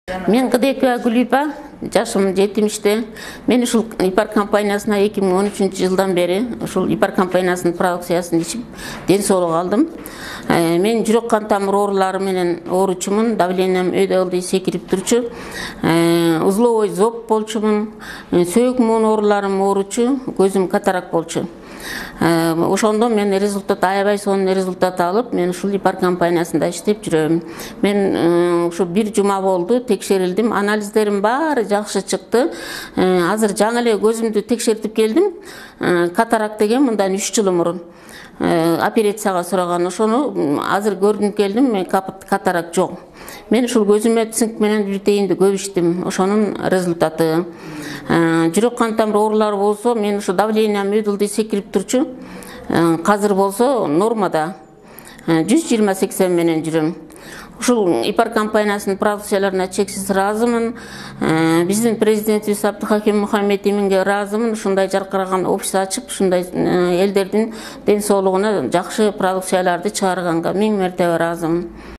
Мен Кыдекова Гүлипа, жашым 70-те. Мен ушул ИПАР компаниясына 2013 жылдан бери ушул ИПАР компаниясынын продукциясын ичип ден соолук алдым. Мен жүрөк кан тамыр оорулары менен ооручумун, давлениям өйдө ылдый секирип турчу. Узловой зоб болчумун, сөөк муун ооруларым ооручу, көзүм катарак болчу. Ошондо мен результат аябай сонун результат алып, мен ушул ИПАР компаниясында иштеп жүрөм. Мен ушу 1 жума болду, текшерилдим, анализдерим баары жакшы чыкты. Азыр жаңы эле көзүмдү текшертип келдим. Катарак деген мындан 3 жыл мурун операцияга сураган, ошону азыр көрдүм келдим, мен катарак жок. Мен ушул көзүмө цинк менен биртейинди көп иштим, ошонун результаты. Жүрөк кан тамыр оорулары болсо, мен ушу давлениям өйдө секирип турчу. Казыр болсо нормада 120-80 менен жүрөм. Ушул ИПАР компаниясынын продукцияларына чексиз ыраазымын. Биздин президентибиз Абдыхаким Мухаммед Эминге ыраазымын. Ушундай жаркыраган офис ачып, ушундай элдердин ден соолугуна жакшы продукцияларды чыгарганга 1000 мертебе ыраазымын.